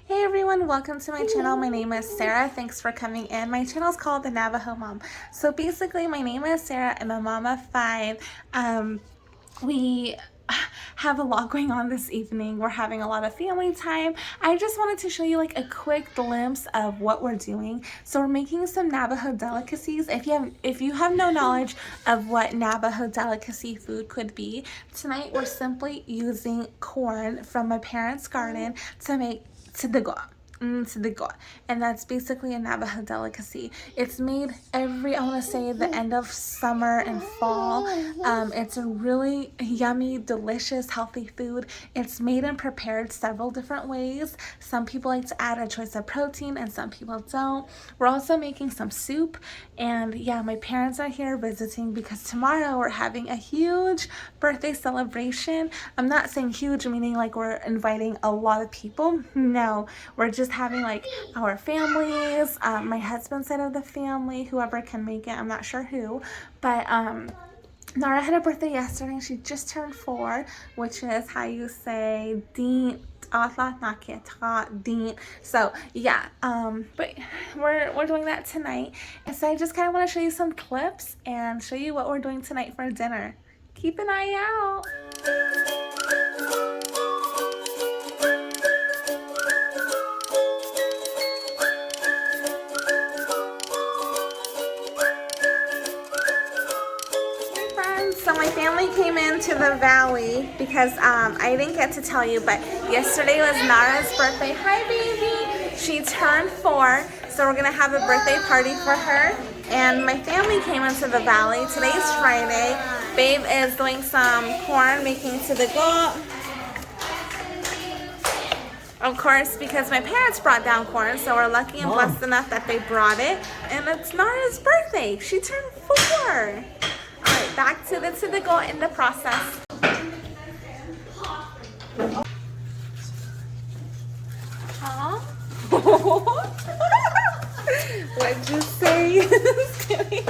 Hey everyone, welcome to my channel. My name is Sarah. Thanks for coming in. My channel is called The Navajo Mom. So basically, my name is Sarah. I'm a mom of 5. We have a lot going on this evening. We're having a lot of family time. I just wanted to show you like a quick glimpse of what we're doing. So we're making some Navajo delicacies. If you have no knowledge of what Navajo delicacy food could be, tonight we're simply using corn from my parents' garden to make Tsidigo. And that's basically a Navajo delicacy. It's made I want to say, the end of summer and fall. It's a really yummy, delicious, healthy food. It's made and prepared several different ways. Some people like to add a choice of protein and some people don't. We're also making some soup, and yeah, my parents are here visiting because tomorrow we're having a huge birthday celebration. I'm not saying huge meaning like we're inviting a lot of people. No, we're just having like our families, my husband's side of the family, whoever can make it. I'm not sure who, but Nara had a birthday yesterday and she just turned 4, which is how you say deen. So yeah, but we're doing that tonight, and so I just kind of want to show you some clips and show you what we're doing tonight for dinner. Keep an eye out. So my family came into the valley because I didn't get to tell you, but yesterday was Nara's birthday. Hi, baby. She turned 4, so we're gonna have a birthday party for her. And my family came into the valley. Today's Friday. Babe is doing some corn, making to the go. Of course, because my parents brought down corn, so we're lucky and blessed enough that they brought it. And it's Nara's birthday. She turned 4. Alright, back to the go in the process. Huh? What'd you say? Just kidding.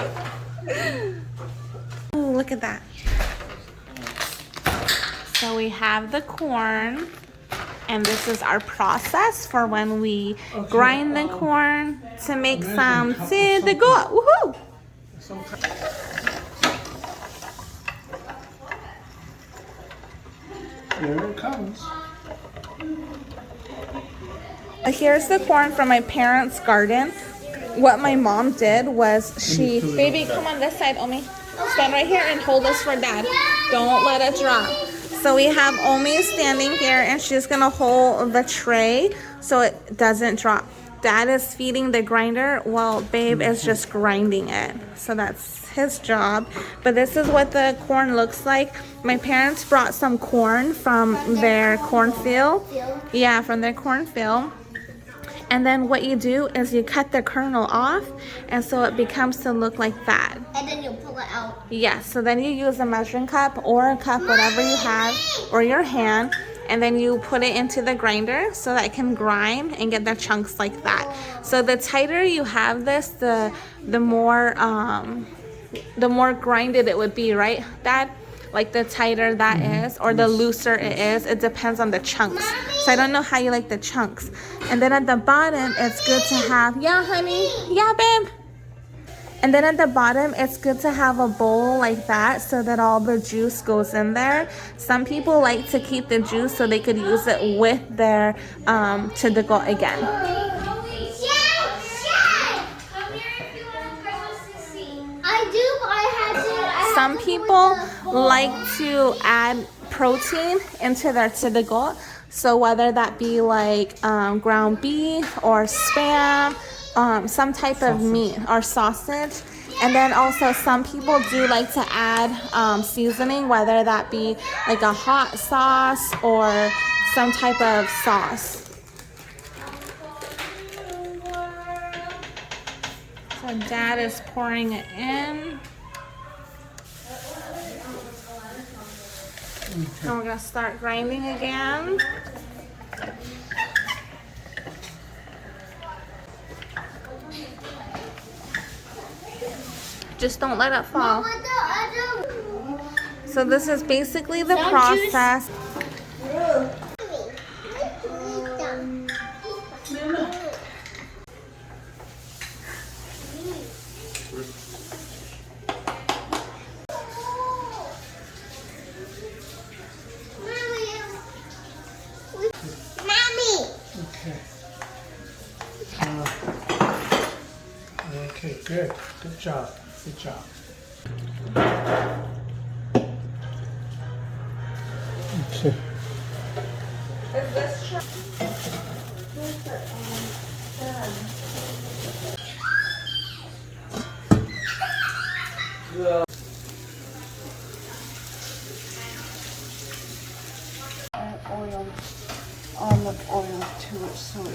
Oh, look at that. So we have the corn, and this is our process for when we grind the corn to make some tsidigo. Woohoo! Here it comes. Here's the corn from my parents' garden. What my mom did was baby, come on this side, Omi. Stand right here and hold this for Dad. Don't let it drop. So we have Omi standing here, and she's gonna hold the tray so it doesn't drop. Dad is feeding the grinder while Babe is just grinding it. So that's his job. But this is what the corn looks like. My parents brought some corn from their cornfield. Yeah, from their cornfield. And then what you do is you cut the kernel off, and so it becomes to look like that. And then you pull it out. Yeah, so then you use a measuring cup or a cup, whatever you have, or your hand, and then you put it into the grinder so that it can grind and get the chunks like that. So the tighter you have this, the more grinded it would be, right, Dad? Like the tighter that is, or the looser it is. It depends on the chunks. So I don't know how you like the chunks. And then at the bottom, it's good to have, yeah, honey, yeah, babe. And then at the bottom, it's good to have a bowl like that so that all the juice goes in there. Some people like to keep the juice so they could use it with their tsidigo again. Some people like to add protein into their tsidigo. So whether that be like ground beef or spam, some type of meat or sausage. And then also some people do like to add seasoning, whether that be like a hot sauce or some type of sauce. So Dad is pouring it in. And we're gonna start grinding again. Just don't let it fall. So this is basically the process. Okay, good. Good job. Good job. Okay. Is this true? Oil, olive oil to it, so it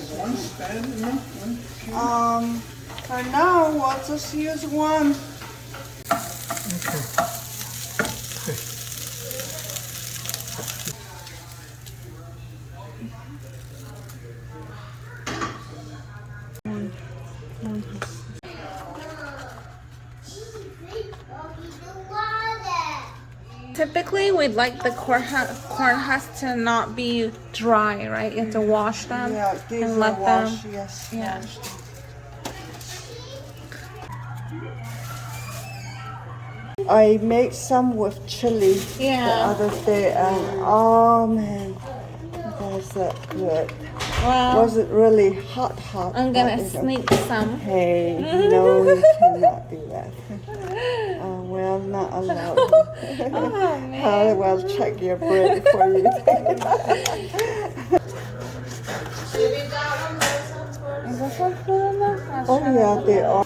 for now we'll just use one. Typically, we'd like the corn husks to not be dry, right? You have to wash them Yeah, these and are let washed, them. yes, Yeah. washed. I made some with chili the other day, and oh man, that's that good. Well, Wasn't really hot. I'm but, gonna sneak some. Hey, no, you cannot do that. Well, not allowed. Oh man. I will check your bread for you. Is this one full enough? Oh yeah, they are.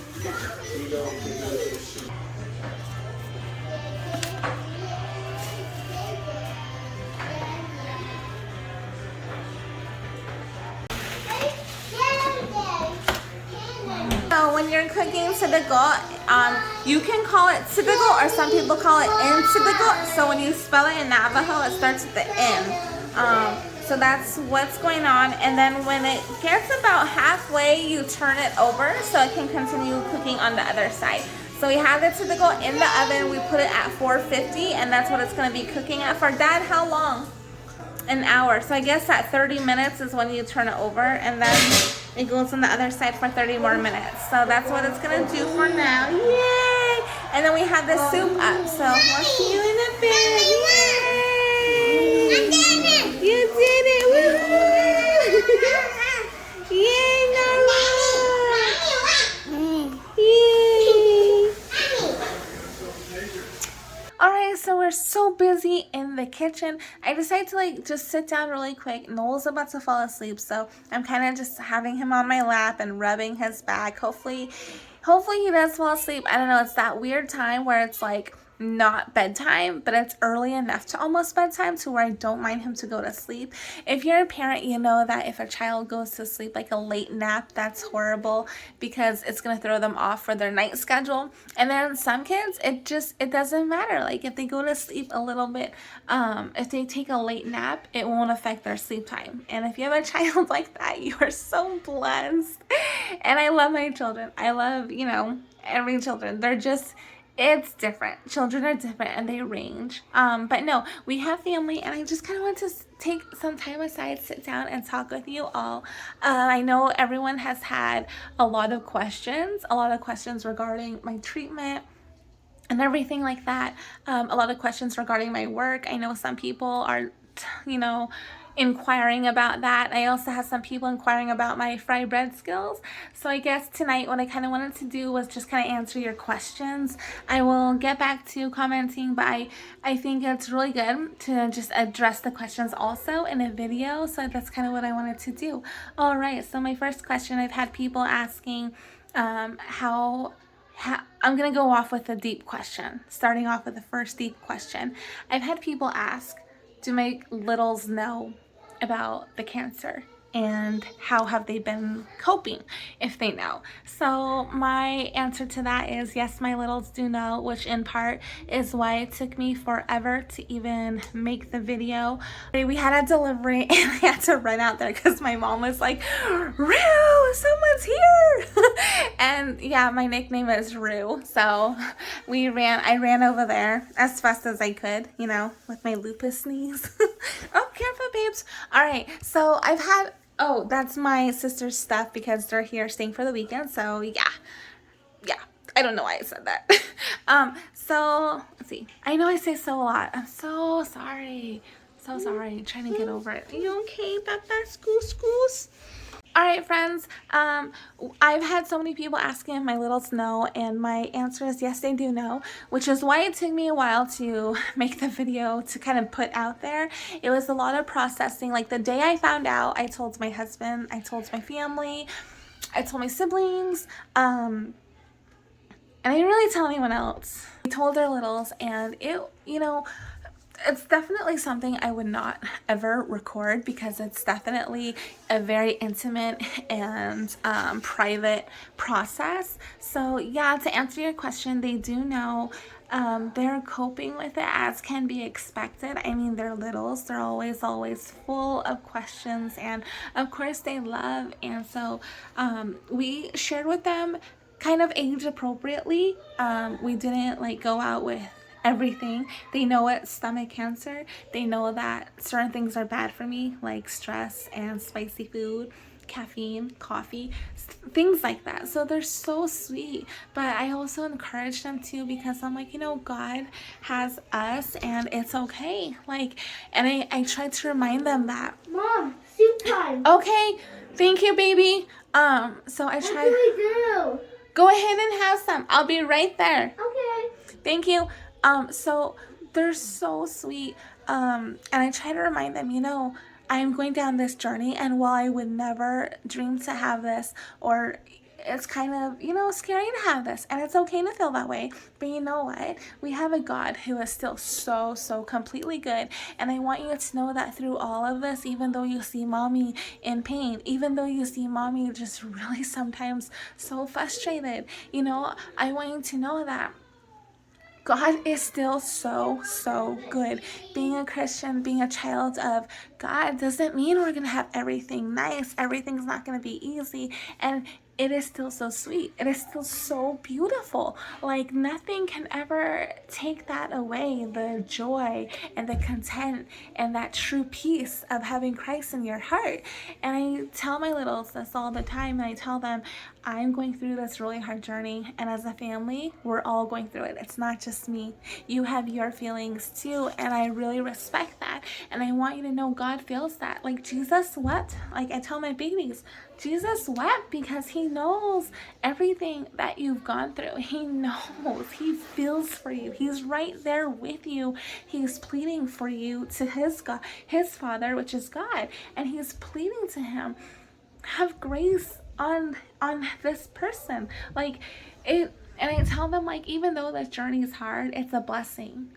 So when you're cooking sitigo, you can call it sitigo or some people call it in sitigo. So when you spell it in Navajo, it starts with the N. So that's what's going on. And then when it gets about halfway, you turn it over so it can continue cooking on the other side. So we have the sitigo in the oven. We put it at 450, and that's what it's going to be cooking at. For Dad, how long? An hour. So I guess at 30 minutes is when you turn it over, and then it goes on the other side for 30 more minutes. So that's what it's gonna do for now. Yay! And then we have the soup up. So we'll see you in a bit. Yay! You did it! Woo! Yay, Nala! Yay! Alright, so we're so busy in the kitchen. I decided to just sit down really quick. Noel's about to fall asleep, so I'm kind of just having him on my lap and rubbing his back. Hopefully he does fall asleep. I don't know, it's that weird time where it's like not bedtime, but it's early enough to almost bedtime to where I don't mind him to go to sleep. If you're a parent, you know that if a child goes to sleep like a late nap, that's horrible because it's going to throw them off for their night schedule. And then some kids, it doesn't matter. Like if they go to sleep a little bit, if they take a late nap, it won't affect their sleep time. And if you have a child like that, you are so blessed. And I love my children. I love, every children. It's different. Children are different and they range. But no, we have family, and I just kind of want to take some time aside, sit down and talk with you all. I know everyone has had a lot of questions regarding my treatment and everything like that. A lot of questions regarding my work. I know some people are, inquiring about that. I also have some people inquiring about my fry bread skills. So I guess tonight what I kind of wanted to do was just kind of answer your questions. I will get back to commenting, but I think it's really good to just address the questions also in a video. So that's kind of what I wanted to do. All right, so my first question, I've had people asking how I'm going to go off with a deep question, starting off with the first deep question. I've had people ask, do my littles know about the cancer? And how have they been coping, if they know? So my answer to that is yes, my littles do know, which in part is why it took me forever to even make the video. We had a delivery and I had to run out there because my mom was like, Rue, someone's here. And yeah, my nickname is Rue. So I ran over there as fast as I could, with my lupus sneeze. Oh, careful, babes. All right, so I've had, that's my sister's stuff because they're here staying for the weekend. So yeah, I don't know why I said that. So let's see. I know I say so a lot. I'm so sorry. So sorry. I'm trying to get over it. Are you okay, Papa? Scoos? All right, friends, I've had so many people asking if my littles know, and my answer is yes, they do know, which is why it took me a while to make the video to kind of put out there. It was a lot of processing. Like the day I found out, I told my husband, I told my family, I told my siblings, and I didn't really tell anyone else. I told their littles, and it, you know, it's definitely something I would not ever record because it's definitely a very intimate and private process. So yeah, to answer your question, they do know. They're coping with it as can be expected. I mean, they're littles. They're always full of questions, and of course they love. And so we shared with them kind of age appropriately. We didn't like go out with everything. They know it's stomach cancer. They know that certain things are bad for me, like stress and spicy food, caffeine, coffee, things like that. So they're so sweet. But I also encourage them too because I'm like, you know, God has us and it's okay. Like, and I try to remind them that. Mom, soup time. Okay, thank you, baby. So I try. What do we do? Go ahead and have some. I'll be right there. Okay. Thank you. So they're so sweet. And I try to remind them, you know, I am going down this journey, and while I would never dream to have this, or it's kind of, you know, scary to have this, and it's okay to feel that way, but you know what? We have a God who is still so completely good, and I want you to know that through all of this, even though you see mommy in pain, even though you see mommy just really sometimes so frustrated, you know, I want you to know that God is still so good. Being a Christian, being a child of God doesn't mean we're going to have everything nice. Everything's not going to be easy. And it is still so sweet. It is still so beautiful. Like nothing can ever take that away, the joy and the content and that true peace of having Christ in your heart. And I tell my littles this all the time, and I tell them, I'm going through this really hard journey, and as a family, we're all going through it. It's not just me. You have your feelings too, and I really respect that. And I want you to know God feels that. Like Jesus wept. Like I tell my babies, Jesus wept because he knows everything that you've gone through. He knows. He feels for you. He's right there with you. He's pleading for you to his God, his Father, which is God, and he's pleading to him, have grace on this person. Like it, and I tell them, like, even though this journey is hard, it's a blessing.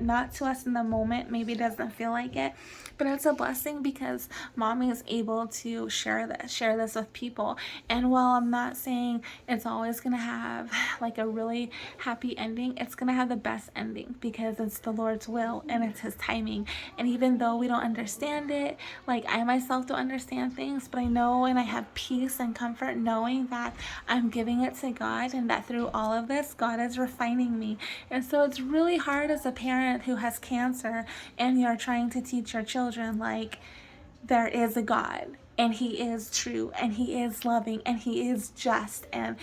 Not to us in the moment, maybe it doesn't feel like it, but it's a blessing because mommy is able to share this with people. And while I'm not saying it's always gonna have like a really happy ending, it's gonna have the best ending because it's the Lord's will and it's his timing. And even though we don't understand it, like I myself don't understand things, but I know and I have peace and comfort knowing that I'm giving it to God, and that through all of this God is refining me. And so it's really hard as a parent who has cancer and you're trying to teach your children like there is a God and he is true and he is loving and he is just, and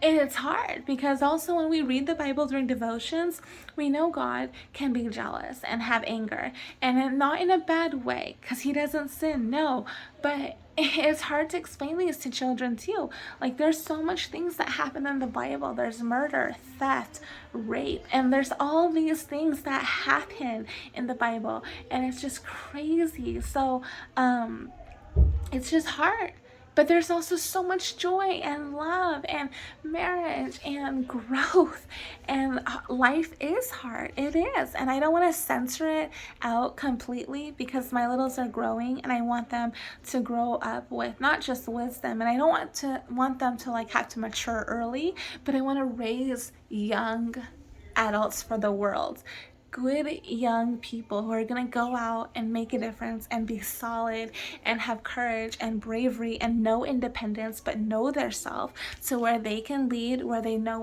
it's hard because also when we read the Bible during devotions, we know God can be jealous and have anger, and not in a bad way because he doesn't sin, no, but it's hard to explain these to children too. Like there's so much things that happen in the Bible. There's murder, theft, rape, and there's all these things that happen in the Bible, and it's just crazy. So it's just hard. But there's also so much joy and love and marriage and growth, and life is hard. It is. And I don't want to censor it out completely because my littles are growing and I want them to grow up with not just wisdom, and I don't want them to like have to mature early, but I want to raise young adults for the world. Good young people who are going to go out and make a difference and be solid and have courage and bravery and know independence but know their self, so where they can lead, where they know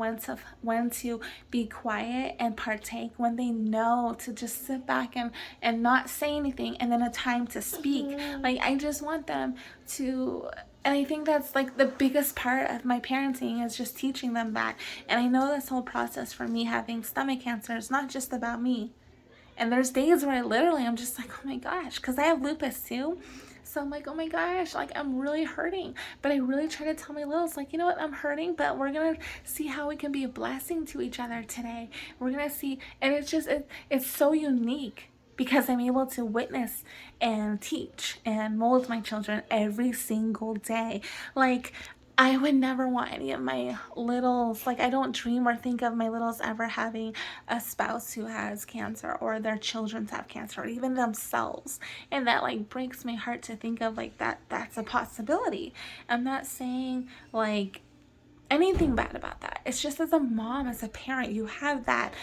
when to be quiet and partake, when they know to just sit back and not say anything, and then a time to speak. Like I just want them to, and I think that's like the biggest part of my parenting is just teaching them that. And I know this whole process for me having stomach cancer is not just about me. And there's days where I'm just like, oh my gosh, because I have lupus too. So I'm like, oh my gosh, like I'm really hurting. But I really try to tell my littles, like, you know what, I'm hurting, but we're gonna see how we can be a blessing to each other today. We're gonna see, and it's just, it's so unique because I'm able to witness and teach and mold my children every single day. Like, I would never want any of my littles, like I don't dream or think of my littles ever having a spouse who has cancer, or their children have cancer, or even themselves. And that like breaks my heart to think of, like, that's a possibility. I'm not saying like anything bad about that. It's just, as a mom, as a parent, you have that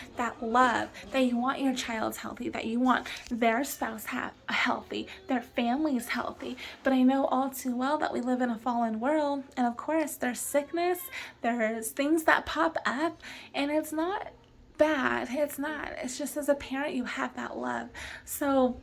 love that you want your child's healthy, that you want their spouse healthy, their family's healthy. But I know all too well that we live in a fallen world, and of course there's sickness, there's things that pop up, and it's not bad. It's not. It's just, as a parent, you have that love. So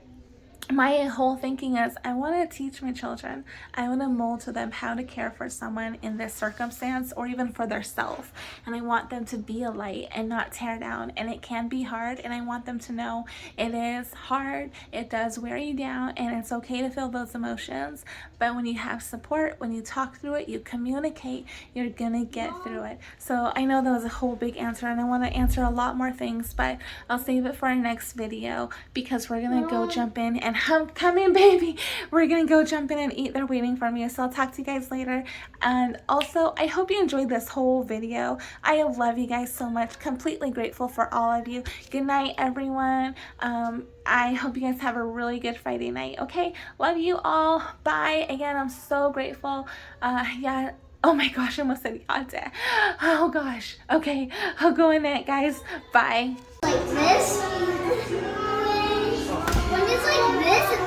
my whole thinking is, I want to teach my children, I want to mold to them how to care for someone in this circumstance, or even for their self. And I want them to be a light and not tear down. And it can be hard, and I want them to know it is hard, it does wear you down, and it's okay to feel those emotions. But when you have support, when you talk through it, you communicate, you're gonna get through it. So I know that was a whole big answer, and I want to answer a lot more things, but I'll save it for our next video, because we're gonna go jump in and come in, baby. We're gonna go jump in and eat. They're waiting for me. So I'll talk to you guys later. And also, I hope you enjoyed this whole video. I love you guys so much. Completely grateful for all of you. Good night, everyone. I hope you guys have a really good Friday night. Okay, love you all. Bye. Again, I'm so grateful. Yeah. Oh my gosh, I almost said yada. Oh gosh. Okay, I'll go in it, guys. Bye. Like this. When it's like this, it